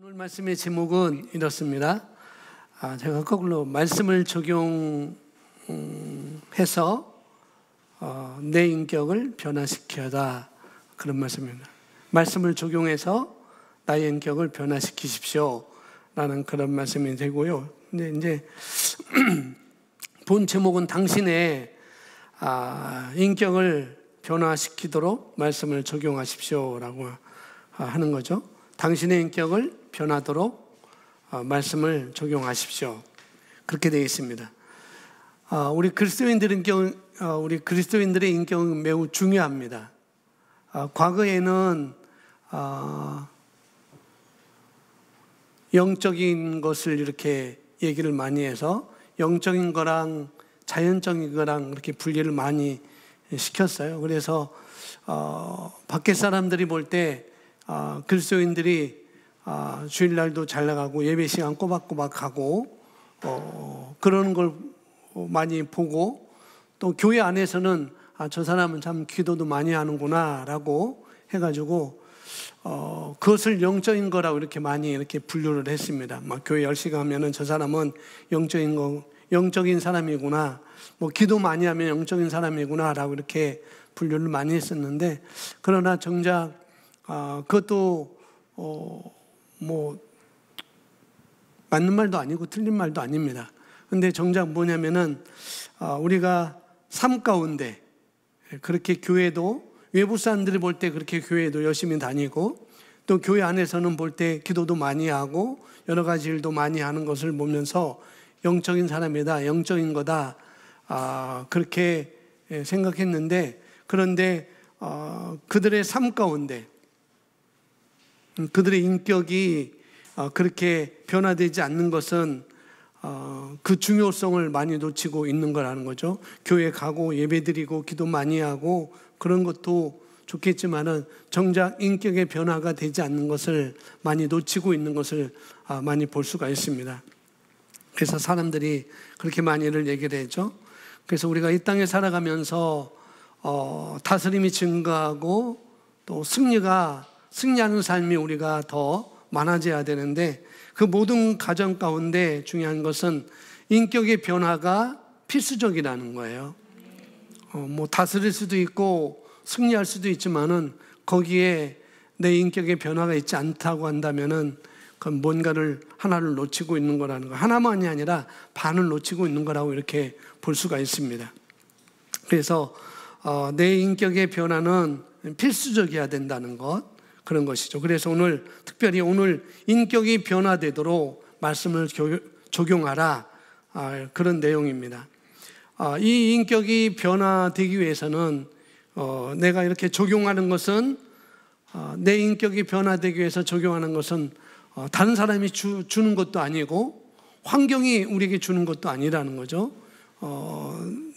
오늘 말씀의 제목은 이렇습니다. 제가 거꾸로 말씀을 적용해서 내 인격을 변화시켜라, 그런 말씀입니다. 말씀을 적용해서 나의 인격을 변화시키십시오 라는 그런 말씀이 되고요. 근데 이제 본 제목은 당신의 인격을 변화시키도록 말씀을 적용하십시오 라고 하는 거죠. 당신의 인격을 변하도록 말씀을 적용하십시오, 그렇게 되어 있습니다. 우리 그리스도인들의 인격은 매우 중요합니다. 과거에는 영적인 것을 이렇게 얘기를 많이 해서 영적인 거랑 자연적인 거랑 이렇게 분리를 많이 시켰어요. 그래서 밖에 사람들이 볼 때 그리스도인들이 주일날도 잘 나가고 예배 시간 꼬박꼬박 가고 그런 걸 많이 보고, 또 교회 안에서는 저 사람은 참 기도도 많이 하는구나 라고 해가지고 그것을 영적인 거라고 이렇게 많이 이렇게 분류를 했습니다. 막 교회 10시간 하면은 저 사람은 영적인 사람이구나, 뭐 기도 많이 하면 영적인 사람이구나 라고 이렇게 분류를 많이 했었는데, 그러나 정작 그것도 뭐 맞는 말도 아니고 틀린 말도 아닙니다. 근데 정작 뭐냐면은 우리가 삶 가운데 그렇게 교회도 외부 사람들이 볼 때 그렇게 교회도 열심히 다니고, 또 교회 안에서는 볼 때 기도도 많이 하고 여러 가지 일도 많이 하는 것을 보면서 영적인 사람이다, 영적인 거다, 그렇게 생각했는데, 그런데 그들의 삶 가운데 그들의 인격이 그렇게 변화되지 않는 것은 그 중요성을 많이 놓치고 있는 거라는 거죠. 교회 가고 예배드리고 기도 많이 하고 그런 것도 좋겠지만은 정작 인격의 변화가 되지 않는 것을 많이 놓치고 있는 것을 많이 볼 수가 있습니다. 그래서 사람들이 그렇게 많이들 얘기를 했죠. 그래서 우리가 이 땅에 살아가면서 다스림이 증가하고 또 승리하는 삶이 우리가 더 많아져야 되는데, 그 모든 과정 가운데 중요한 것은 인격의 변화가 필수적이라는 거예요. 뭐 다스릴 수도 있고 승리할 수도 있지만은 거기에 내 인격의 변화가 있지 않다고 한다면은 그건 뭔가를 하나를 놓치고 있는 거라는 거, 하나만이 아니라 반을 놓치고 있는 거라고 이렇게 볼 수가 있습니다. 그래서 내 인격의 변화는 필수적이어야 된다는 것, 그런 것이죠. 그래서 특별히 오늘 인격이 변화되도록 말씀을 적용하라, 그런 내용입니다. 이 인격이 변화되기 위해서는 내가 이렇게 적용하는 것은 내 인격이 변화되기 위해서 적용하는 것은 다른 사람이 주는 것도 아니고 환경이 우리에게 주는 것도 아니라는 거죠.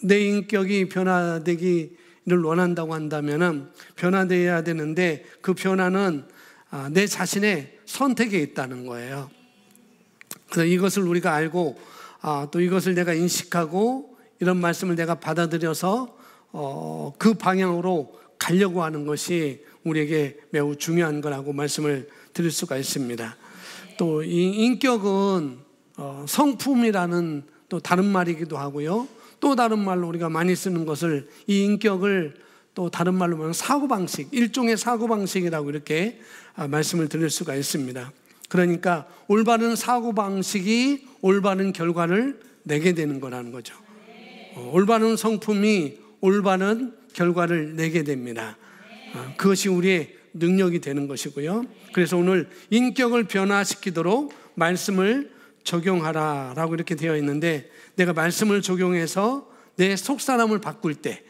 내 인격이 변화되기를 원한다고 한다면은 변화되어야 되는데, 그 변화는 내 자신의 선택에 있다는 거예요. 그래서 이것을 우리가 알고 또 이것을 내가 인식하고 이런 말씀을 내가 받아들여서 그 방향으로 가려고 하는 것이 우리에게 매우 중요한 거라고 말씀을 드릴 수가 있습니다. 또 이 인격은 성품이라는 또 다른 말이기도 하고요. 또 다른 말로 우리가 많이 쓰는 것을, 이 인격을 또 다른 말로 말하면 사고방식, 일종의 사고방식이라고 이렇게 말씀을 드릴 수가 있습니다. 그러니까 올바른 사고방식이 올바른 결과를 내게 되는 거라는 거죠. 올바른 성품이 올바른 결과를 내게 됩니다. 그것이 우리의 능력이 되는 것이고요. 그래서 오늘 인격을 변화시키도록 말씀을 적용하라라고 이렇게 되어 있는데, 내가 말씀을 적용해서 내 속사람을 바꿀 때,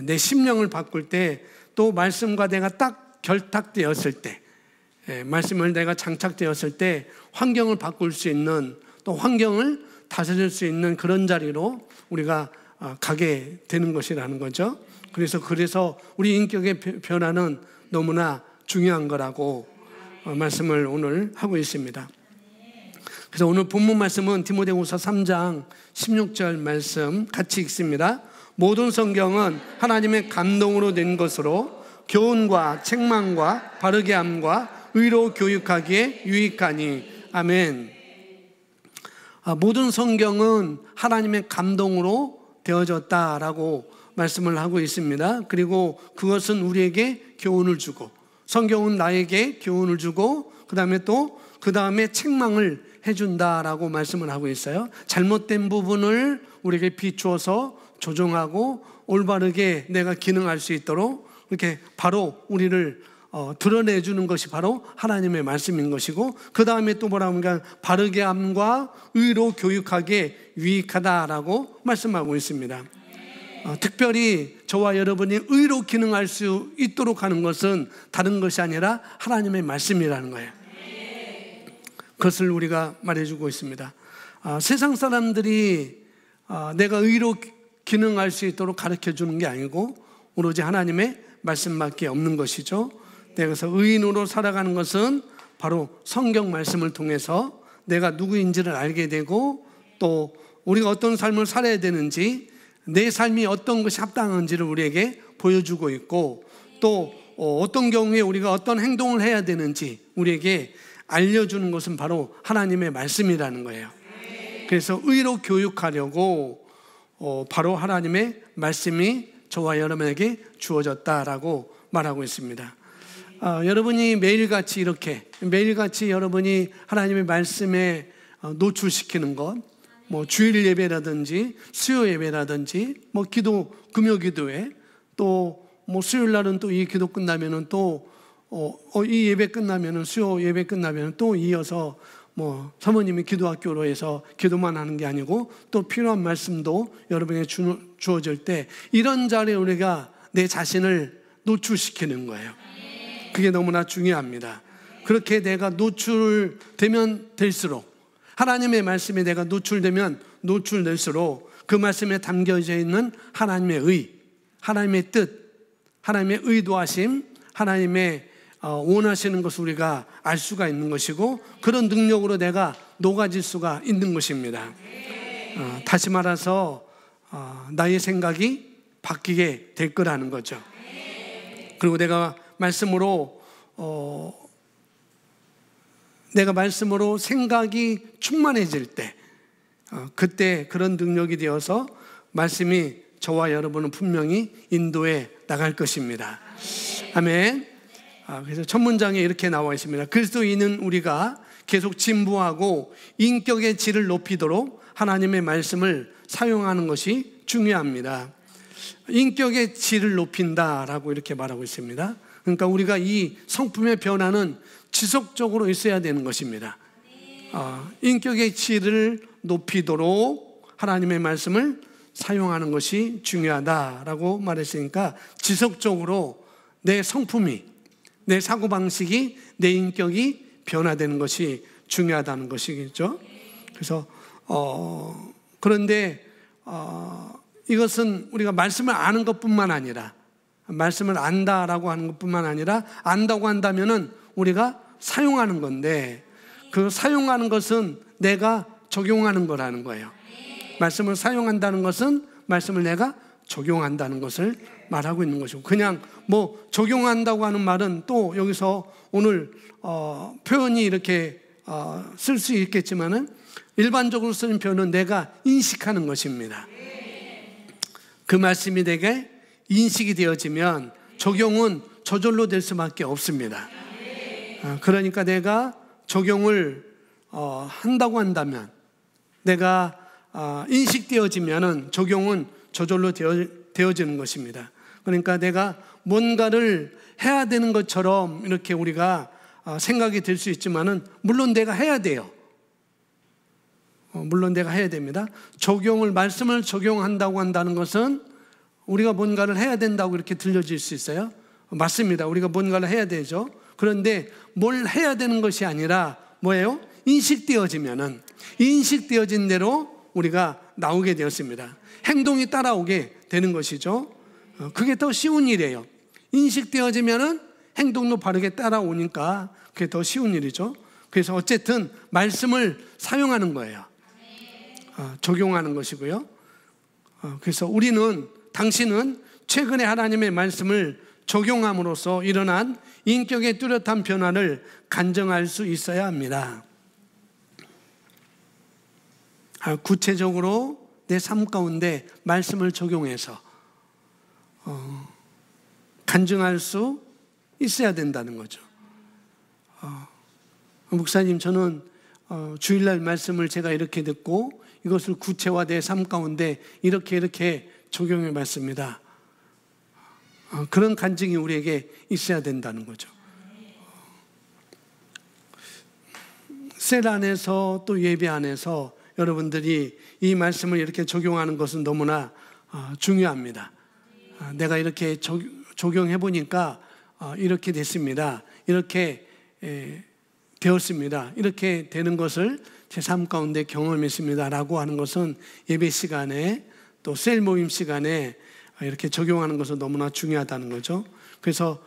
내 심령을 바꿀 때, 또 말씀과 내가 딱 결탁되었을 때, 말씀을 내가 장착되었을 때 환경을 바꿀 수 있는, 또 환경을 다스릴 수 있는 그런 자리로 우리가 가게 되는 것이라는 거죠. 그래서 우리 인격의 변화는 너무나 중요한 거라고 말씀을 오늘 하고 있습니다. 그래서 오늘 본문 말씀은 디모데후서 3장 16절 말씀 같이 읽습니다. 모든 성경은 하나님의 감동으로 낸 것으로 교훈과 책망과 바르게 함과 의로 교육하기에 유익하니. 아멘. 모든 성경은 하나님의 감동으로 되어졌다라고 말씀을 하고 있습니다. 그리고 그것은 우리에게 교훈을 주고, 성경은 나에게 교훈을 주고, 그 다음에 책망을 해준다라고 말씀을 하고 있어요. 잘못된 부분을 우리에게 비추어서 조정하고 올바르게 내가 기능할 수 있도록 이렇게 바로 우리를 드러내주는 것이 바로 하나님의 말씀인 것이고, 그 다음에 또 뭐라고 하면 바르게 함과 의로 교육하기에 유익하다라고 말씀하고 있습니다. 특별히 저와 여러분이 의로 기능할 수 있도록 하는 것은 다른 것이 아니라 하나님의 말씀이라는 거예요. 그것을 우리가 말해주고 있습니다. 세상 사람들이 내가 의로 기능할 수 있도록 가르쳐주는 게 아니고 오로지 하나님의 말씀밖에 없는 것이죠. 그래서 의인으로 살아가는 것은 바로 성경 말씀을 통해서 내가 누구인지를 알게 되고, 또 우리가 어떤 삶을 살아야 되는지, 내 삶이 어떤 것이 합당한지를 우리에게 보여주고 있고, 또 어떤 경우에 우리가 어떤 행동을 해야 되는지 우리에게 알려주는 것은 바로 하나님의 말씀이라는 거예요. 그래서 의로 교육하려고 바로 하나님의 말씀이 저와 여러분에게 주어졌다라고 말하고 있습니다. 여러분이 매일같이 여러분이 하나님의 말씀에 노출시키는 것, 주일 예배라든지 수요 예배라든지 금요 기도회, 또 수요일 날은 또 이 기도 끝나면은 또 이 예배 끝나면은 수요 예배 끝나면은 또 이어서 사모님이 기도학교로 해서 기도만 하는 게 아니고 또 필요한 말씀도 여러분에게 주어질 때 이런 자리에 우리가 내 자신을 노출시키는 거예요. 그게 너무나 중요합니다. 그렇게 내가 노출되면 될수록, 하나님의 말씀에 내가 노출될수록 그 말씀에 담겨져 있는 하나님의 의, 하나님의 뜻, 하나님의 의도하심, 하나님의 원하시는 것을 우리가 알 수가 있는 것이고, 그런 능력으로 내가 녹아질 수가 있는 것입니다. 다시 말해서 나의 생각이 바뀌게 될 거라는 거죠. 그리고 내가 말씀으로 생각이 충만해질 때, 그때 그런 능력이 되어서 말씀이 저와 여러분은 분명히 인도해 나갈 것입니다. 아멘. 그래서 첫 문장에 이렇게 나와 있습니다. 그리스도인은 우리가 계속 진보하고 인격의 질을 높이도록 하나님의 말씀을 사용하는 것이 중요합니다. 인격의 질을 높인다라고 이렇게 말하고 있습니다. 그러니까 우리가 이 성품의 변화는 지속적으로 있어야 되는 것입니다. 인격의 질을 높이도록 하나님의 말씀을 사용하는 것이 중요하다라고 말했으니까 지속적으로 내 성품이, 내 사고방식이, 내 인격이 변화되는 것이 중요하다는 것이겠죠. 그래서 그런데 이것은 우리가 말씀을 아는 것뿐만 아니라, 말씀을 안다라고 하는 것뿐만 아니라, 안다고 한다면은 우리가 사용하는 건데, 그 사용하는 것은 내가 적용하는 거라는 거예요. 말씀을 사용한다는 것은 말씀을 내가 적용한다는 것을 말하고 있는 것이고, 그냥 적용한다고 하는 말은 또 여기서 오늘 표현이 이렇게 쓸 수 있겠지만은 일반적으로 쓰는 표현은 내가 인식하는 것입니다. 그 말씀이 내게 인식이 되어지면 적용은 저절로 될 수밖에 없습니다. 그러니까 내가 적용을 한다고 한다면, 내가 인식되어지면은 적용은 저절로 되어지는 것입니다. 그러니까 내가 뭔가를 해야 되는 것처럼 이렇게 우리가 생각이 될 수 있지만은 물론 내가 해야 돼요. 물론 내가 해야 됩니다. 말씀을 적용한다고 한다는 것은 우리가 뭔가를 해야 된다고 이렇게 들려질 수 있어요. 맞습니다. 우리가 뭔가를 해야 되죠. 그런데 뭘 해야 되는 것이 아니라 뭐예요? 인식되어진 대로 우리가 나오게 되었습니다. 행동이 따라오게 되는 것이죠. 그게 더 쉬운 일이에요. 인식되어지면은 행동도 바르게 따라오니까 그게 더 쉬운 일이죠. 그래서 어쨌든 말씀을 사용하는 거예요. 적용하는 것이고요. 그래서 당신은 최근에 하나님의 말씀을 적용함으로써 일어난 인격의 뚜렷한 변화를 간증할 수 있어야 합니다. 구체적으로 내 삶 가운데 말씀을 적용해서 간증할 수 있어야 된다는 거죠. 목사님, 저는 주일날 말씀을 제가 이렇게 듣고 이것을 구체화 내 삶 가운데 이렇게 적용해 봤습니다. 그런 간증이 우리에게 있어야 된다는 거죠. 셀 안에서 또 예배 안에서 여러분들이 이 말씀을 이렇게 적용하는 것은 너무나 중요합니다. 내가 이렇게 적용해 보니까 이렇게 됐습니다. 이렇게 되었습니다. 이렇게 되는 것을 제 삶 가운데 경험했습니다 라고 하는 것은 예배 시간에 또 셀 모임 시간에 이렇게 적용하는 것은 너무나 중요하다는 거죠. 그래서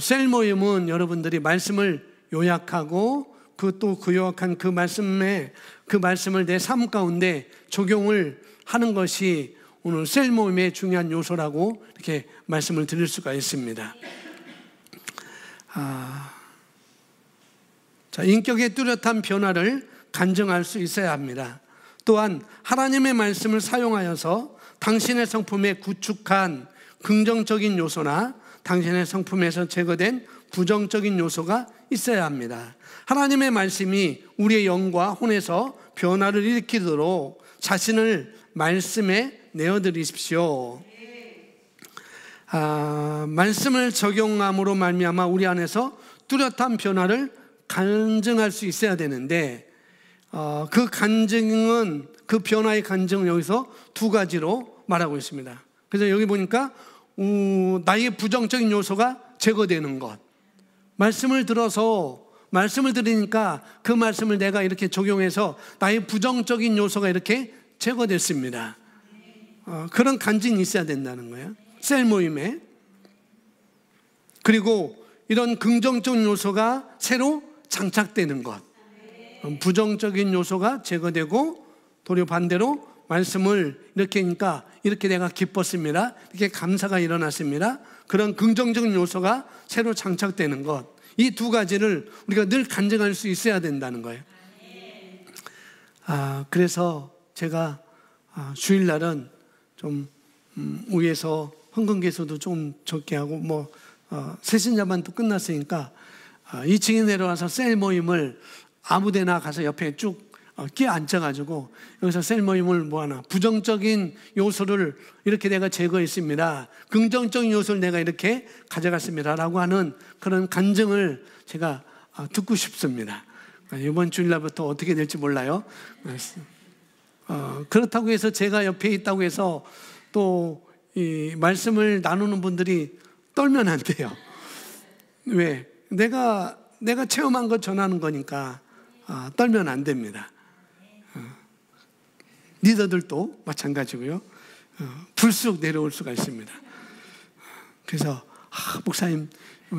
셀 모임은 여러분들이 말씀을 요약하고 그 요약한 그 말씀을 내 삶 가운데 적용을 하는 것이 오늘 셀 모임의 중요한 요소라고 이렇게 말씀을 드릴 수가 있습니다. 자, 인격의 뚜렷한 변화를 간증할 수 있어야 합니다. 또한 하나님의 말씀을 사용하여서 당신의 성품에 구축한 긍정적인 요소나 당신의 성품에서 제거된 부정적인 요소가 있어야 합니다. 하나님의 말씀이 우리의 영과 혼에서 변화를 일으키도록 자신을 말씀에 내어드리십시오. 말씀을 적용함으로 말미암아 우리 안에서 뚜렷한 변화를 간증할 수 있어야 되는데 그 간증은 그 변화의 간증은 여기서 두 가지로 말하고 있습니다. 그래서 여기 보니까 나의 부정적인 요소가 제거되는 것. 말씀을 들으니까 그 말씀을 내가 이렇게 적용해서 나의 부정적인 요소가 이렇게 제거됐습니다. 그런 간증이 있어야 된다는 거예요. 셀 모임에. 그리고 이런 긍정적인 요소가 새로 장착되는 것. 부정적인 요소가 제거되고 도리어 반대로 말씀을 이렇게 하니까 이렇게 내가 기뻤습니다. 이렇게 감사가 일어났습니다. 그런 긍정적인 요소가 새로 장착되는 것. 이 두 가지를 우리가 늘 간증할 수 있어야 된다는 거예요. 그래서 제가 주일날은 좀 위에서 헌금개수도 좀 적게 하고 새신자반도 끝났으니까 2층에 내려와서 셀 모임을 아무데나 가서 옆에 쭉 끼어앉아가지고 여기서 셀 모임을 부정적인 요소를 이렇게 내가 제거했습니다. 긍정적인 요소를 내가 이렇게 가져갔습니다 라고 하는 그런 간증을 제가 듣고 싶습니다. 이번 주일날부터 어떻게 될지 몰라요. 그렇다고 해서 제가 옆에 있다고 해서 또 이 말씀을 나누는 분들이 떨면 안 돼요. 왜? 내가 체험한 것 전하는 거니까 떨면 안 됩니다. 리더들도 마찬가지고요. 불쑥 내려올 수가 있습니다. 그래서 목사님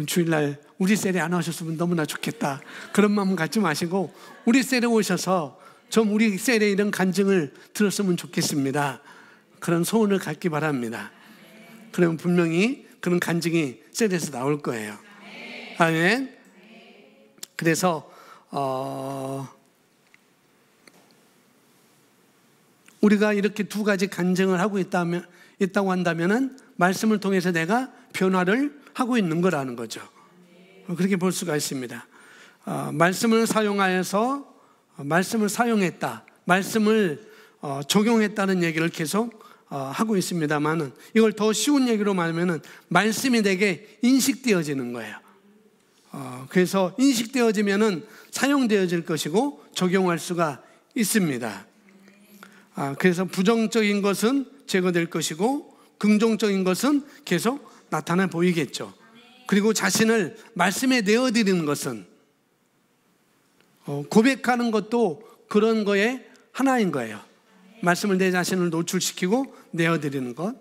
주일날 우리 셀에 안 오셨으면 너무나 좋겠다. 그런 마음 갖지 마시고 우리 셀에 오셔서 좀 우리 셀에 이런 간증을 들었으면 좋겠습니다. 그런 소원을 갖기 바랍니다. 그러면 분명히 그런 간증이 셀에서 나올 거예요. 아멘. 그래서 우리가 이렇게 두 가지 간증을 하고 있다고 한다면은 말씀을 통해서 내가 변화를 하고 있는 거라는 거죠. 그렇게 볼 수가 있습니다. 말씀을 사용하여서 말씀을 사용했다, 말씀을 적용했다는 얘기를 계속 하고 있습니다만은 이걸 더 쉬운 얘기로 말하면은 말씀이 내게 인식되어지는 거예요. 그래서 인식되어지면은 사용되어질 것이고 적용할 수가 있습니다. 그래서 부정적인 것은 제거될 것이고 긍정적인 것은 계속 나타나 보이겠죠. 그리고 자신을 말씀에 내어드리는 것은 고백하는 것도 그런 거에 하나인 거예요. 말씀을 내 자신을 노출시키고 내어드리는 것.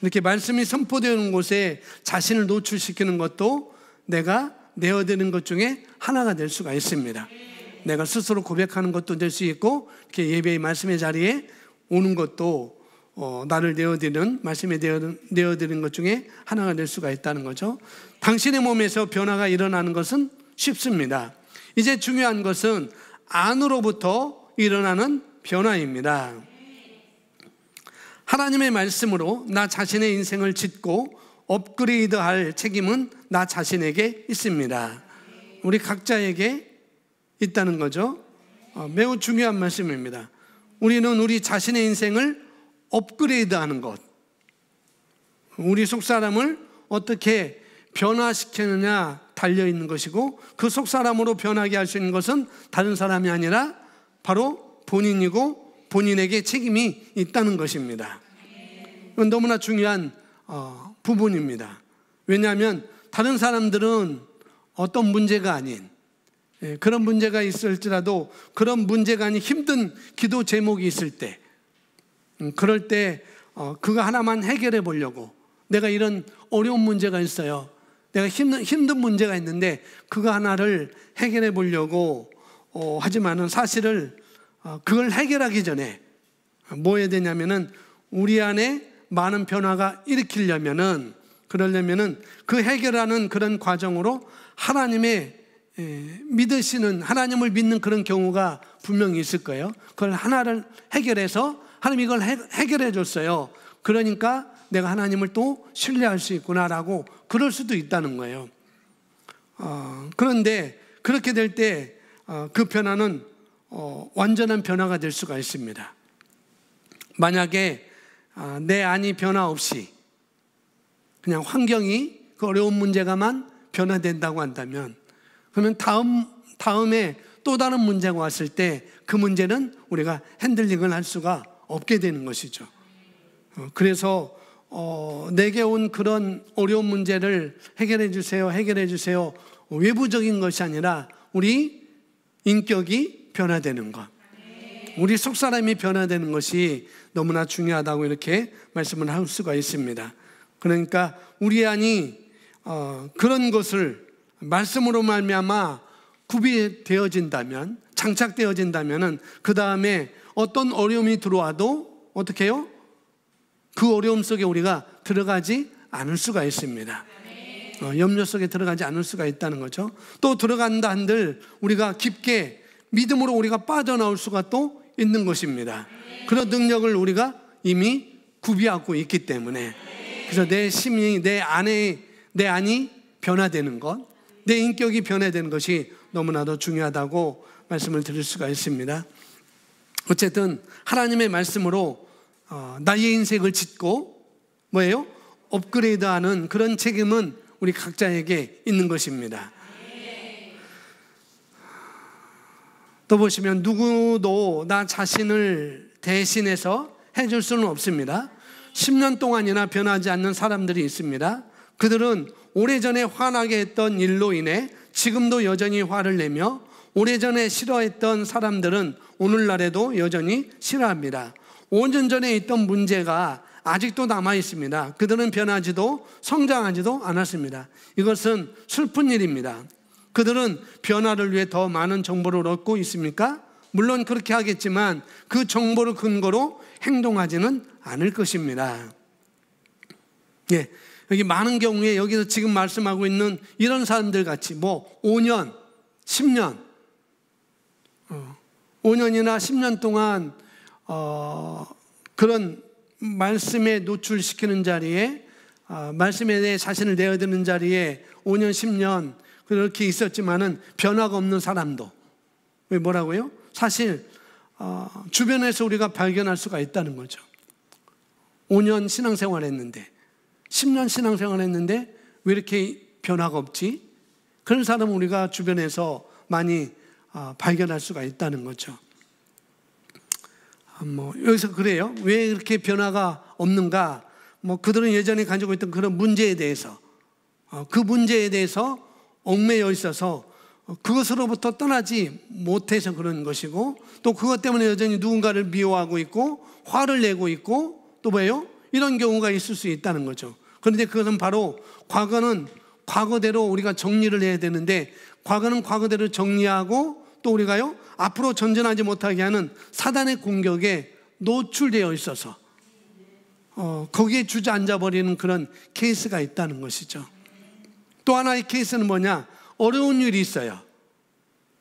이렇게 말씀이 선포되는 곳에 자신을 노출시키는 것도 내가 내어드리는 것 중에 하나가 될 수가 있습니다. 내가 스스로 고백하는 것도 될 수 있고 이렇게 예배의 말씀의 자리에 오는 것도 나를 내어드리는, 말씀에 내어드리는 것 중에 하나가 될 수가 있다는 거죠. 당신의 몸에서 변화가 일어나는 것은 쉽습니다. 이제 중요한 것은 안으로부터 일어나는 변화입니다. 하나님의 말씀으로 나 자신의 인생을 짓고 업그레이드할 책임은 나 자신에게 있습니다. 우리 각자에게 있다는 거죠. 매우 중요한 말씀입니다. 우리는 우리 자신의 인생을 업그레이드하는 것, 우리 속사람을 어떻게 변화시키느냐 달려있는 것이고, 그 속사람으로 변하게 할 수 있는 것은 다른 사람이 아니라 바로 본인이고 본인에게 책임이 있다는 것입니다. 이건 너무나 중요한 부분입니다. 왜냐하면 다른 사람들은 어떤 문제가 아닌, 그런 문제가 있을지라도 그런 문제가 아닌 힘든 기도 제목이 있을 때, 그럴 때 그거 하나만 해결해 보려고, 내가 이런 어려운 문제가 있어요, 내가 힘든 문제가 있는데 그거 하나를 해결해 보려고 하지만은 사실은 그걸 해결하기 전에 뭐 해야 되냐면은 우리 안에 많은 변화가 일으키려면은, 그러려면은 그 해결하는 그런 과정으로 하나님의 믿으시는, 하나님을 믿는 그런 경우가 분명히 있을 거예요. 그걸 하나를 해결해서 하나님이 이걸 해결해 줬어요. 그러니까 내가 하나님을 또 신뢰할 수 있구나라고 그럴 수도 있다는 거예요. 그런데 그렇게 될 때 그 변화는 완전한 변화가 될 수가 있습니다. 만약에 내 안이 변화 없이 그냥 환경이, 그 어려운 문제가만 변화된다고 한다면, 그러면 다음에 또 다른 문제가 왔을 때 그 문제는 우리가 핸들링을 할 수가 없게 되는 것이죠. 그래서 내게 온 그런 어려운 문제를 해결해 주세요, 해결해 주세요, 외부적인 것이 아니라 우리 인격이 변화되는 것, 우리 속사람이 변화되는 것이 너무나 중요하다고 이렇게 말씀을 할 수가 있습니다. 그러니까 우리 안이 그런 것을 말씀으로 말미암아 구비되어진다면, 장착되어진다면은 그 다음에 어떤 어려움이 들어와도 어떻게 해요? 그 어려움 속에 우리가 들어가지 않을 수가 있습니다. 염려 속에 들어가지 않을 수가 있다는 거죠. 또 들어간다 한들 우리가 깊게 믿음으로 우리가 빠져나올 수가 또 있는 것입니다. 그런 능력을 우리가 이미 구비하고 있기 때문에, 그래서 내 심령이, 내 안이 변화되는 것, 내 인격이 변화되는 것이 너무나도 중요하다고 말씀을 드릴 수가 있습니다. 어쨌든 하나님의 말씀으로 나의 인생을 짓고 뭐예요? 업그레이드하는 그런 책임은 우리 각자에게 있는 것입니다. 또 보시면 누구도 나 자신을 대신해서 해줄 수는 없습니다. 10년 동안이나 변하지 않는 사람들이 있습니다. 그들은 오래전에 화나게 했던 일로 인해 지금도 여전히 화를 내며, 오래전에 싫어했던 사람들은 오늘날에도 여전히 싫어합니다. 5년 전에 있던 문제가 아직도 남아 있습니다. 그들은 변하지도 성장하지도 않았습니다. 이것은 슬픈 일입니다. 그들은 변화를 위해 더 많은 정보를 얻고 있습니까? 물론 그렇게 하겠지만 그 정보를 근거로 행동하지는 않을 것입니다. 예, 여기 많은 경우에 여기서 지금 말씀하고 있는 이런 사람들 같이 5년, 10년, 5년이나 10년 동안 그런 말씀에 노출시키는 자리에, 말씀에 대해 자신을 내어드는 자리에 5년, 10년 그렇게 있었지만은 변화가 없는 사람도, 왜 뭐라고요? 사실 주변에서 우리가 발견할 수가 있다는 거죠. 5년 신앙생활 했는데, 10년 신앙생활 했는데 왜 이렇게 변화가 없지? 그런 사람은 우리가 주변에서 많이 발견할 수가 있다는 거죠. 여기서 그래요. 왜 이렇게 변화가 없는가? 그들은 예전에 가지고 있던 그런 문제에 대해서, 그 문제에 대해서 얽매여 있어서 그것으로부터 떠나지 못해서 그런 것이고, 또 그것 때문에 여전히 누군가를 미워하고 있고 화를 내고 있고, 또 뭐예요? 이런 경우가 있을 수 있다는 거죠. 그런데 그것은 바로 과거는 과거대로 우리가 정리를 해야 되는데, 과거는 과거대로 정리하고 또 우리가요 앞으로 전진하지 못하게 하는 사단의 공격에 노출되어 있어서 거기에 주저앉아 버리는 그런 케이스가 있다는 것이죠. 또 하나의 케이스는 뭐냐? 어려운 일이 있어요.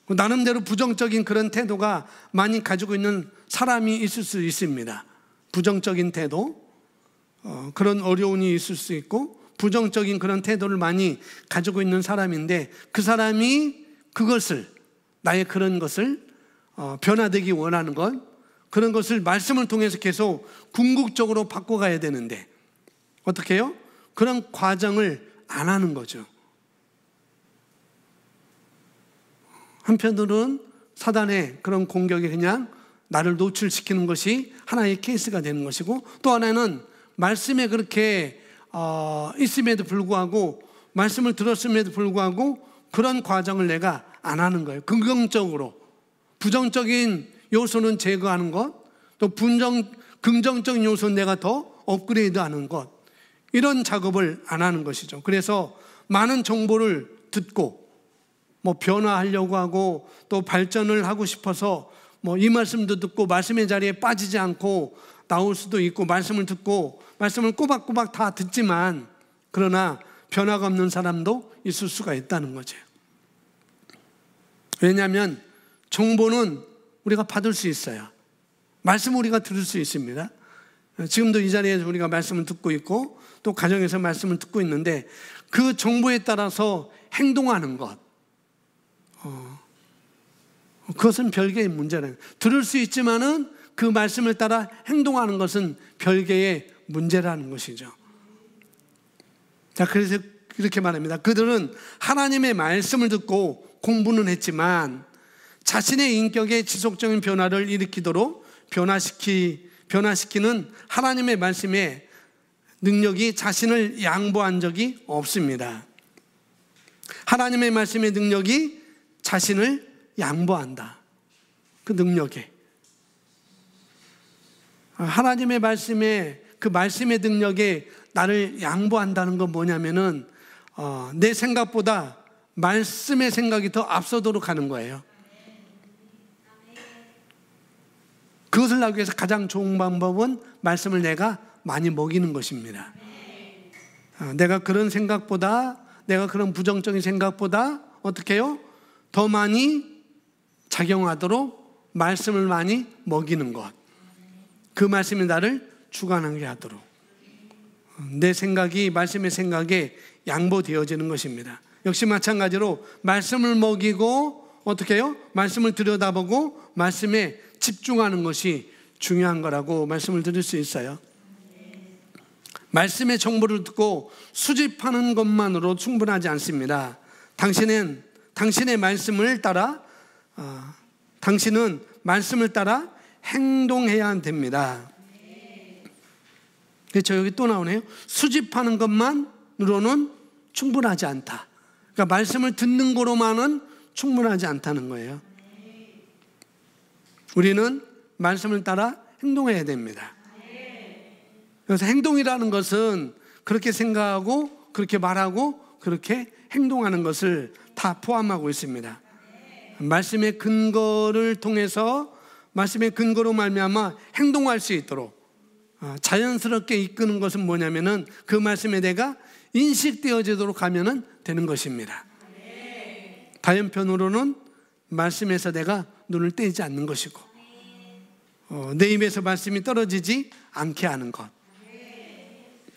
나름대로 부정적인 그런 태도가 많이 가지고 있는 사람이 있을 수 있습니다. 부정적인 태도, 그런 어려움이 있을 수 있고 부정적인 그런 태도를 많이 가지고 있는 사람인데, 그 사람이 그것을, 나의 그런 것을 변화되기 원하는 것, 그런 것을 말씀을 통해서 계속 궁극적으로 바꿔가야 되는데 어떻게 해요? 그런 과정을 안 하는 거죠. 한편으로는 사단의 그런 공격이 그냥 나를 노출시키는 것이 하나의 케이스가 되는 것이고, 또 하나는 말씀에 그렇게 있음에도 불구하고, 말씀을 들었음에도 불구하고 그런 과정을 내가 안 하는 거예요. 긍정적으로. 부정적인 요소는 제거하는 것, 또 긍정적인 요소는 내가 더 업그레이드하는 것, 이런 작업을 안 하는 것이죠. 그래서 많은 정보를 듣고 변화하려고 하고 또 발전을 하고 싶어서 이 말씀도 듣고 말씀의 자리에 빠지지 않고 나올 수도 있고, 말씀을 듣고 말씀을 꼬박꼬박 다 듣지만 그러나 변화가 없는 사람도 있을 수가 있다는 거죠. 왜냐하면 정보는 우리가 받을 수 있어요. 말씀을 우리가 들을 수 있습니다. 지금도 이 자리에서 우리가 말씀을 듣고 있고 또 가정에서 말씀을 듣고 있는데, 그 정보에 따라서 행동하는 것, 그것은 별개의 문제라는, 들을 수 있지만은 그 말씀을 따라 행동하는 것은 별개의 문제라는 것이죠. 자, 그래서 이렇게 말합니다. 그들은 하나님의 말씀을 듣고 공부는 했지만 자신의 인격의 지속적인 변화를 일으키도록 변화시키는 하나님의 말씀의 능력이 자신을 양보한 적이 없습니다. 하나님의 말씀의 능력이 자신을 양보한다. 그 능력에, 하나님의 말씀에, 그 말씀의 능력에 나를 양보한다는 건 뭐냐면은 내 생각보다 말씀의 생각이 더 앞서도록 하는 거예요. 그것을 하기 위해서 가장 좋은 방법은 말씀을 내가 많이 먹이는 것입니다. 내가 그런 생각보다, 내가 그런 부정적인 생각보다 어떻게 해요? 더 많이 작용하도록 말씀을 많이 먹이는 것, 그 말씀이 나를 주관하게 하도록 내 생각이 말씀의 생각에 양보되어지는 것입니다. 역시 마찬가지로 말씀을 먹이고 어떻게 해요? 말씀을 들여다보고 말씀에 집중하는 것이 중요한 거라고 말씀을 드릴 수 있어요. 말씀의 정보를 듣고 수집하는 것만으로 충분하지 않습니다. 당신은 말씀을 따라 당신은 말씀을 따라 행동해야 됩니다. 그렇죠? 여기 또 나오네요. 수집하는 것만으로는 충분하지 않다. 그러니까 말씀을 듣는 거로만은 충분하지 않다는 거예요. 우리는 말씀을 따라 행동해야 됩니다. 그래서 행동이라는 것은 그렇게 생각하고 그렇게 말하고 그렇게 행동하는 것을 다 포함하고 있습니다. 말씀의 근거를 통해서, 말씀의 근거로 말미암아 행동할 수 있도록 자연스럽게 이끄는 것은 뭐냐면은 그 말씀에 내가 인식되어지도록 하면은 되는 것입니다. 다연편으로는 말씀에서 내가 눈을 떼지 않는 것이고 내 입에서 말씀이 떨어지지 않게 하는 것,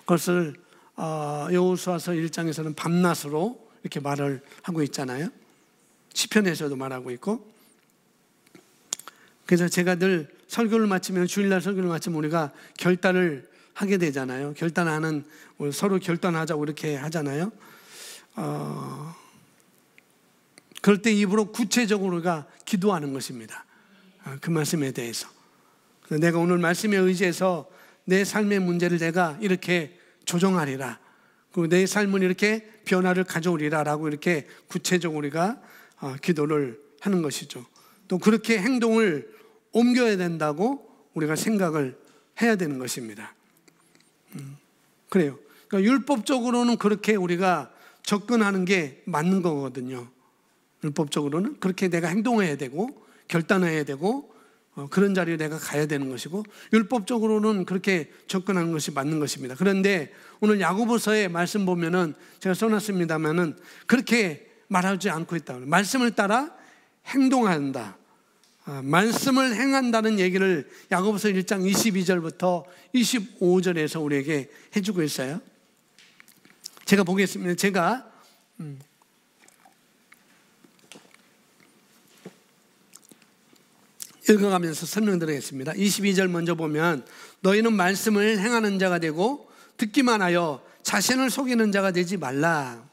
그것을 여호수아서 1장에서는 밤낮으로 이렇게 말을 하고 있잖아요. 시편에서도 말하고 있고. 그래서 제가 늘 설교를 마치면, 주일날 설교를 마치면 우리가 결단을 하게 되잖아요. 결단하는, 서로 결단하자고 이렇게 하잖아요. 그럴 때 입으로 구체적으로 우리가 기도하는 것입니다. 그 말씀에 대해서. 그래서 내가 오늘 말씀에 의지해서 내 삶의 문제를 내가 이렇게 조정하리라, 그리고 내 삶은 이렇게 변화를 가져오리라 라고 이렇게 구체적으로 우리가 기도를 하는 것이죠. 또 그렇게 행동을 옮겨야 된다고 우리가 생각을 해야 되는 것입니다. 그래요. 그러니까 율법적으로는 그렇게 우리가 접근하는 게 맞는 거거든요. 율법적으로는 그렇게 내가 행동해야 되고 결단해야 되고 그런 자리에 내가 가야 되는 것이고, 율법적으로는 그렇게 접근하는 것이 맞는 것입니다. 그런데 오늘 야고보서의 말씀 보면은 제가 써놨습니다만은 그렇게 말하지 않고 있다. 말씀을 따라 행동한다. 말씀을 행한다는 얘기를 야고보서 1장 22절부터 25절에서 우리에게 해주고 있어요. 제가 보겠습니다. 제가 읽어가면서 설명드리겠습니다. 22절 먼저 보면, 너희는 말씀을 행하는 자가 되고 듣기만 하여 자신을 속이는 자가 되지 말라.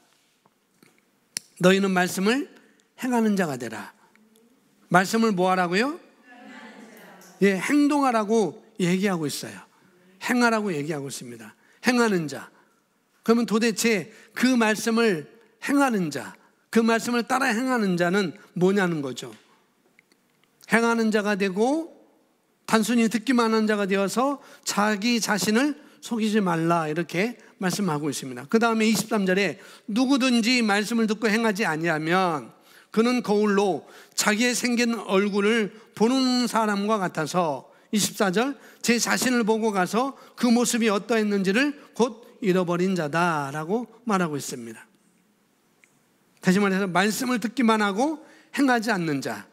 너희는 말씀을 행하는 자가 되라. 말씀을 뭐 하라고요? 예, 행동하라고 얘기하고 있어요. 행하라고 얘기하고 있습니다. 행하는 자. 그러면 도대체 그 말씀을 행하는 자, 그 말씀을 따라 행하는 자는 뭐냐는 거죠. 행하는 자가 되고 단순히 듣기만 하는 자가 되어서 자기 자신을 속이지 말라, 이렇게 말씀하고 있습니다. 그 다음에 23절에 누구든지 말씀을 듣고 행하지 아니하면 그는 거울로 자기의 생긴 얼굴을 보는 사람과 같아서, 24절, 제 자신을 보고 가서 그 모습이 어떠했는지를 곧 잃어버린 자다라고 말하고 있습니다. 다시 말해서 말씀을 듣기만 하고 행하지 않는 자,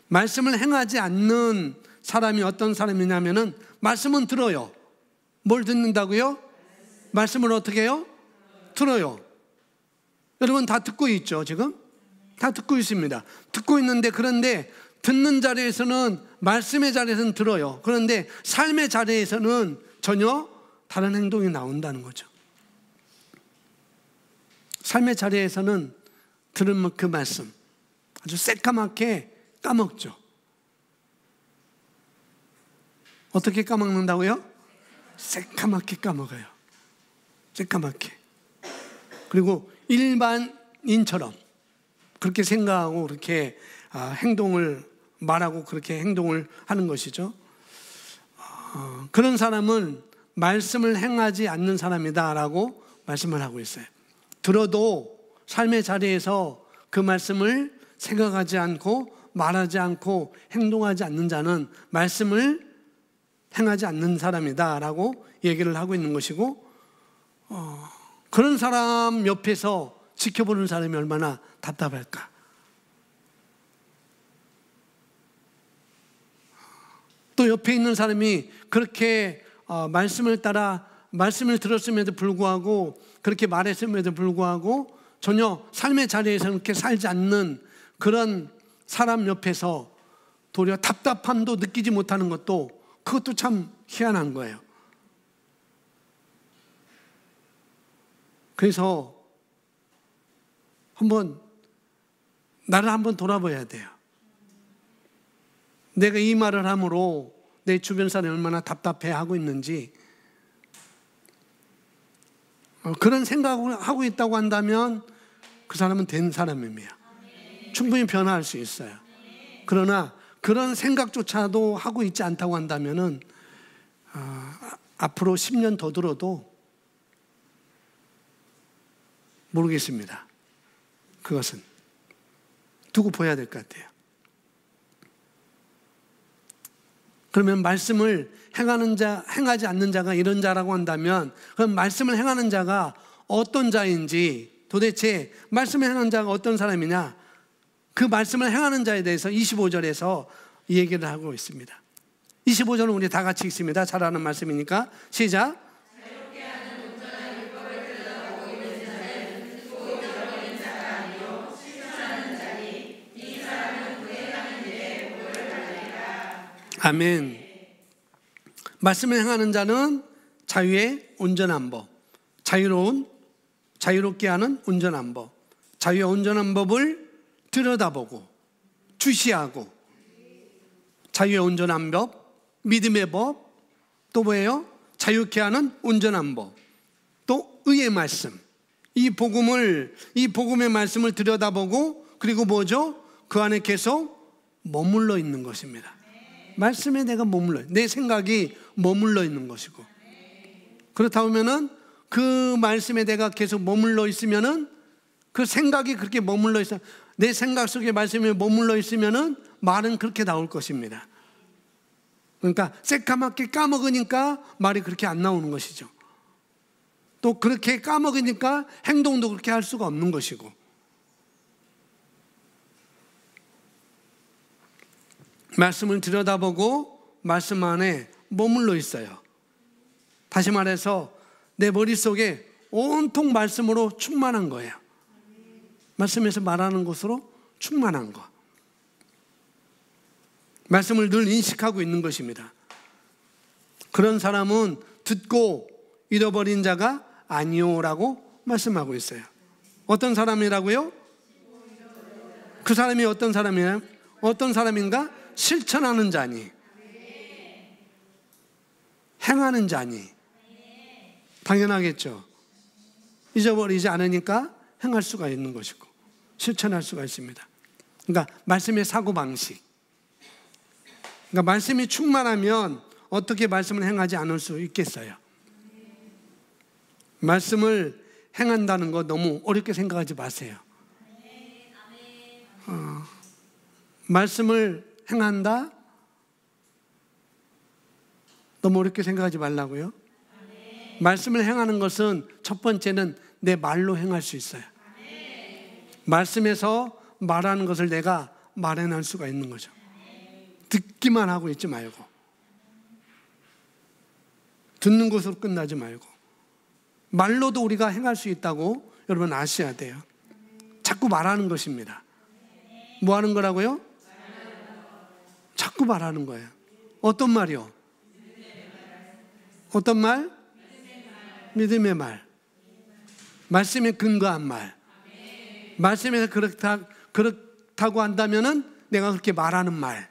말씀을 행하지 않는 사람이 어떤 사람이냐면은 말씀은 들어요. 뭘 듣는다고요? 말씀을 어떻게 해요? 들어요. 여러분 다 듣고 있죠, 지금? 다 듣고 있습니다. 듣고 있는데, 그런데 듣는 자리에서는, 말씀의 자리에서는 들어요. 그런데 삶의 자리에서는 전혀 다른 행동이 나온다는 거죠. 삶의 자리에서는 들은 그 말씀 아주 새까맣게 까먹죠. 어떻게 까먹는다고요? 새까맣게 까먹어요. 새까맣게. 그리고 일반인처럼 그렇게 생각하고 그렇게 행동을 말하고 그렇게 행동을 하는 것이죠. 그런 사람은 말씀을 행하지 않는 사람이다라고 말씀을 하고 있어요. 들어도 삶의 자리에서 그 말씀을 생각하지 않고 말하지 않고 행동하지 않는 자는 말씀을 행하지 않는 사람이다라고 얘기를 하고 있는 것이고, 그런 사람 옆에서 지켜보는 사람이 얼마나 답답할까. 또 옆에 있는 사람이 그렇게 말씀을 따라 말씀을 들었음에도 불구하고, 그렇게 말했음에도 불구하고 전혀 삶의 자리에서 그렇게 살지 않는 그런 사람 옆에서 도리어 답답함도 느끼지 못하는 것도, 그것도 참 희한한 거예요. 그래서 나를 한번 돌아봐야 돼요. 내가 이 말을 함으로 내 주변 사람이 얼마나 답답해하고 있는지, 그런 생각을 하고 있다고 한다면 그 사람은 된 사람입니다. 충분히 변화할 수 있어요. 그러나 그런 생각조차도 하고 있지 않다고 한다면은 앞으로 10년 더 들어도 모르겠습니다. 그것은 두고 봐야 될 것 같아요. 그러면 말씀을 행하는 자, 행하지 않는 자가 이런 자라고 한다면, 그럼 말씀을 행하는 자가 어떤 자인지, 도대체 말씀을 행하는 자가 어떤 사람이냐, 그 말씀을 행하는 자에 대해서 25절에서 이 얘기를 하고 있습니다. 25절은 우리 다 같이 읽습니다. 잘 아는 말씀이니까 시작. 아멘. 말씀을 행하는 자는 자유의 온전한 법, 자유롭게 하는 온전한 법, 자유의 온전한 법을 들여다보고 주시하고, 자유의 온전한 법, 믿음의 법, 또 뭐예요? 자유케 하는 온전한 법, 또 의의 말씀, 이 복음의 말씀을 들여다보고, 그리고 뭐죠? 그 안에 계속 머물러 있는 것입니다. 말씀에 내가 내 생각이 머물러 있는 것이고, 그렇다 보면은 그 말씀에 내가 계속 머물러 있으면은, 그 생각이 그렇게 머물러 있어, 내 생각 속에 말씀이 머물러 있으면은 말은 그렇게 나올 것입니다. 그러니까 새까맣게 까먹으니까 말이 그렇게 안 나오는 것이죠. 또 그렇게 까먹으니까 행동도 그렇게 할 수가 없는 것이고, 말씀을 들여다보고 말씀 안에 머물러 있어요. 다시 말해서 내 머릿속에 온통 말씀으로 충만한 거예요. 말씀에서 말하는 것으로 충만한 거. 말씀을 늘 인식하고 있는 것입니다. 그런 사람은 듣고 잃어버린 자가 아니오라고 말씀하고 있어요. 어떤 사람이라고요? 그 사람이 어떤 사람이에요? 어떤 사람인가? 실천하는 자니, 행하는 자니. 당연하겠죠. 잊어버리지 않으니까 행할 수가 있는 것이고 실천할 수가 있습니다. 그러니까 말씀의 사고방식, 그러니까 말씀이 충만하면 어떻게 말씀을 행하지 않을 수 있겠어요? 말씀을 행한다는 거 너무 어렵게 생각하지 마세요. 말씀을 행한다? 너무 어렵게 생각하지 말라고요. 말씀을 행하는 것은 첫 번째는 내 말로 행할 수 있어요. 말씀에서 말하는 것을 내가 말해낼 수가 있는 거죠. 듣기만 하고 있지 말고, 듣는 것으로 끝나지 말고, 말로도 우리가 행할 수 있다고 여러분 아셔야 돼요. 자꾸 말하는 것입니다. 뭐 하는 거라고요? 자꾸 말하는 거예요. 어떤 말이요? 어떤 말? 믿음의 말. 말씀에 근거한 말. 말씀에서 그렇다고 한다면은 내가 그렇게 말하는 말.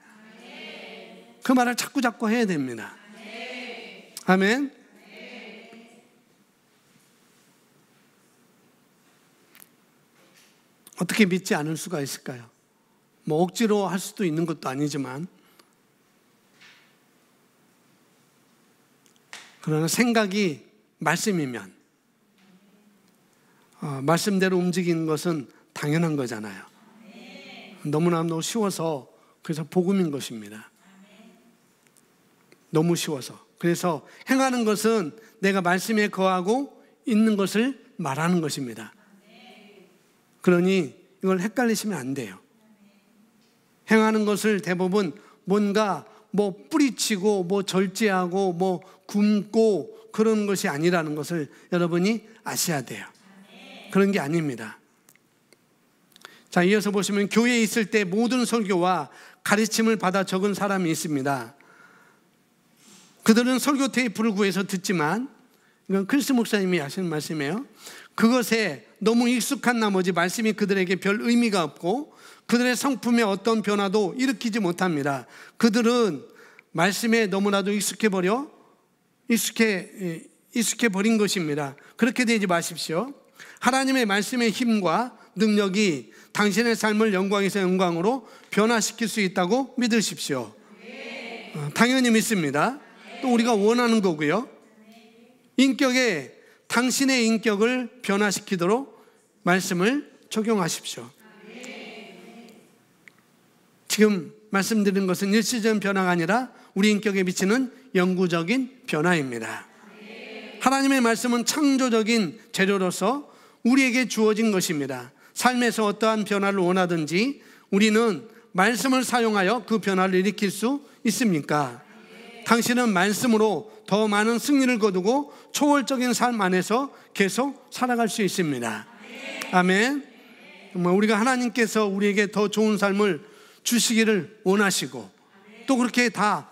그 말을 자꾸 해야 됩니다. 아멘. 어떻게 믿지 않을 수가 있을까요? 뭐 억지로 할 수도 있는 것도 아니지만, 그러나 생각이 말씀이면 말씀대로 움직이는 것은 당연한 거잖아요. 너무나 쉬워서, 그래서 복음인 것입니다. 너무 쉬워서. 그래서 행하는 것은 내가 말씀에 거하고 있는 것을 말하는 것입니다. 그러니 이걸 헷갈리시면 안 돼요. 행하는 것을 대부분 뭔가 뭐 뿌리치고 뭐 절제하고 뭐 굶고 그런 것이 아니라는 것을 여러분이 아셔야 돼요. 그런 게 아닙니다. 자, 이어서 보시면 교회에 있을 때 모든 설교와 가르침을 받아 적은 사람이 있습니다. 그들은 설교 테이프를 구해서 듣지만, 이건 크리스 목사님이 하시는 말씀이에요. 그것에 너무 익숙한 나머지 말씀이 그들에게 별 의미가 없고 그들의 성품에 어떤 변화도 일으키지 못합니다. 그들은 말씀에 너무나도 익숙해버린 것입니다. 그렇게 되지 마십시오. 하나님의 말씀의 힘과 능력이 당신의 삶을 영광에서 영광으로 변화시킬 수 있다고 믿으십시오. 당연히 믿습니다. 또 우리가 원하는 거고요. 당신의 인격을 변화시키도록 말씀을 적용하십시오. 지금 말씀드린 것은 일시적인 변화가 아니라 우리 인격에 미치는 영구적인 변화입니다. 하나님의 말씀은 창조적인 재료로서 우리에게 주어진 것입니다. 삶에서 어떠한 변화를 원하든지 우리는 말씀을 사용하여 그 변화를 일으킬 수 있습니까? 당신은 말씀으로 더 많은 승리를 거두고 초월적인 삶 안에서 계속 살아갈 수 있습니다. 아멘. 우리가 하나님께서 우리에게 더 좋은 삶을 주시기를 원하시고 또 그렇게 다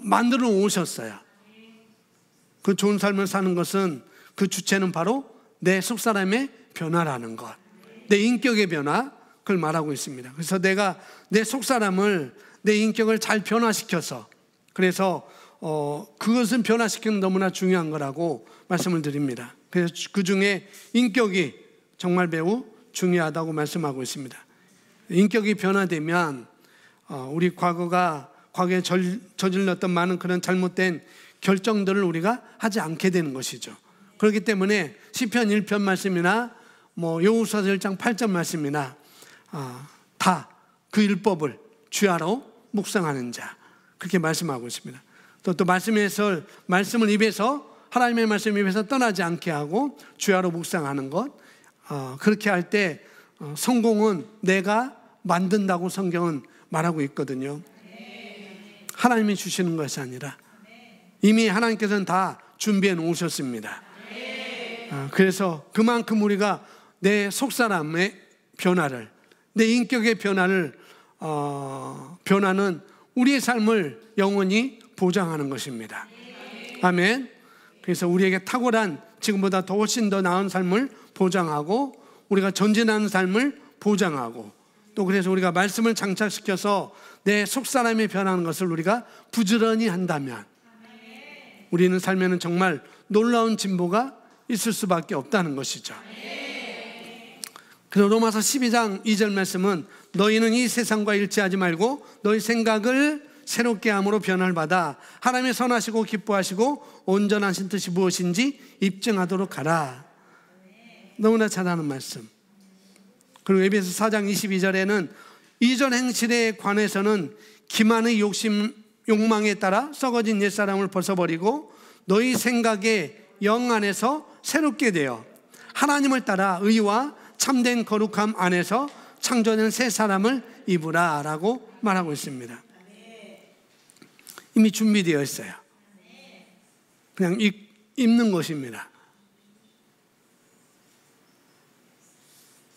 만들어 오셨어요. 그 좋은 삶을 사는 것은 그 주체는 바로 내 속사람의 변화라는 것, 내 인격의 변화, 그걸 말하고 있습니다. 그래서 내가 내 속사람을, 내 인격을 잘 변화시켜서, 그래서 그것은 변화시키는 너무나 중요한 거라고 말씀을 드립니다. 그래서 그 중에 인격이 정말 매우 중요하다고 말씀하고 있습니다. 인격이 변화되면 우리 과거에 저질렀던 많은 그런 잘못된 결정들을 우리가 하지 않게 되는 것이죠. 그렇기 때문에 시편 1편 말씀이나 여호수아서 1장 8절 말씀이나 다 그 율법을 주야로 묵상하는 자, 그렇게 말씀하고 있습니다. 또 말씀을 입에서, 하나님의 말씀 입에서 떠나지 않게 하고 주야로 묵상하는 것, 그렇게 할 때 성공은 내가 만든다고 성경은 말하고 있거든요. 하나님이 주시는 것이 아니라 이미 하나님께서는 다 준비해 놓으셨습니다. 그래서 그만큼 우리가 내 속사람의 변화를, 내 인격의 변화는 우리의 삶을 영원히 보장하는 것입니다. 아멘. 그래서 우리에게 탁월한, 지금보다 더 훨씬 더 나은 삶을 보장하고, 우리가 전진하는 삶을 보장하고, 또 그래서 우리가 말씀을 장착시켜서 내 속사람이 변하는 것을 우리가 부지런히 한다면 우리는 삶에는 정말 놀라운 진보가 있을 수밖에 없다는 것이죠. 그래서 로마서 12장 2절 말씀은 너희는 이 세상과 일치하지 말고 너희 생각을 새롭게 함으로 변화를 받아 하나님의 선하시고 기뻐하시고 온전하신 뜻이 무엇인지 입증하도록 하라. 너무나 잘하는 말씀. 그리고 에베소 4장 22절에는 이전 행실에 관해서는 기만의 욕망에 따라 썩어진 옛사람을 벗어버리고 너희 생각의 영 안에서 새롭게 되어 하나님을 따라 의와 참된 거룩함 안에서 창조된 새 사람을 입으라 라고 말하고 있습니다. 이미 준비되어 있어요. 그냥 입는 것입니다.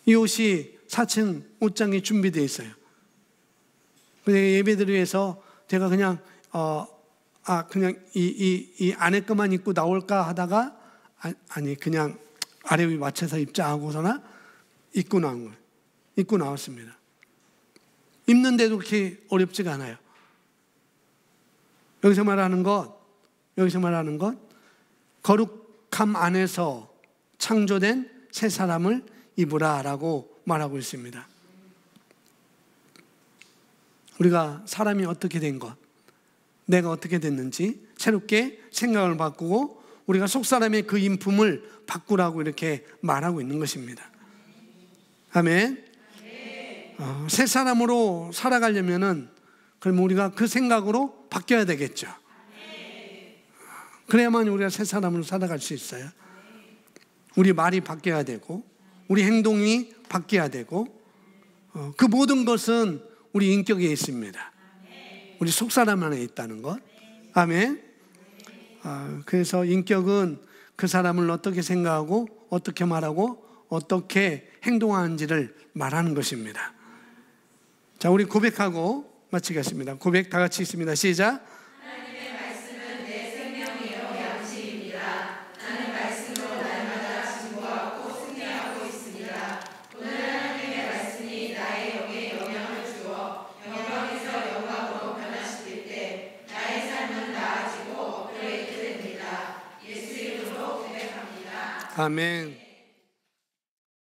이 옷이 4층 옷장에 준비되어 있어요. 예배드리기 위해서 제가 그냥 이 안에 것만 입고 나올까 하다가 아니 그냥 아래 위 맞춰서 입자 하고서나 입고 나온 거예요. 입고 나왔습니다. 입는데도 그렇게 어렵지가 않아요. 여기서 말하는 것 거룩함 안에서 창조된 새 사람을 입으라 라고 말하고 있습니다. 우리가 사람이 어떻게 된 것, 내가 어떻게 됐는지 새롭게 생각을 바꾸고 우리가 속사람의 그 인품을 바꾸라고 이렇게 말하고 있는 것입니다. 아멘. 새 사람으로 살아가려면은 그럼 우리가 그 생각으로 바뀌어야 되겠죠. 그래야만 우리가 새 사람으로 살아갈 수 있어요. 우리 말이 바뀌어야 되고 우리 행동이 바뀌어야 되고 그 모든 것은 우리 인격에 있습니다. 우리 속사람 안에 있다는 것. 아멘. 그래서 인격은 그 사람을 어떻게 생각하고 어떻게 말하고 어떻게 행동하는지를 말하는 것입니다. 자, 우리 고백하고 마치겠습니다. 고백 다 같이 있습니다. 시작. 하나님의 말씀은 내 생명이요 양식입니다. 나는 말씀으로 날마다 진보하고 승리하고 있습니다. 오늘 하나님의 말씀이 나의 영에 영향을 주어 영광에서 영광으로 변화시킬 때 나의 삶은 나아지고 업그레이드 됩니다. 예수 이름으로 고백합니다. 아멘.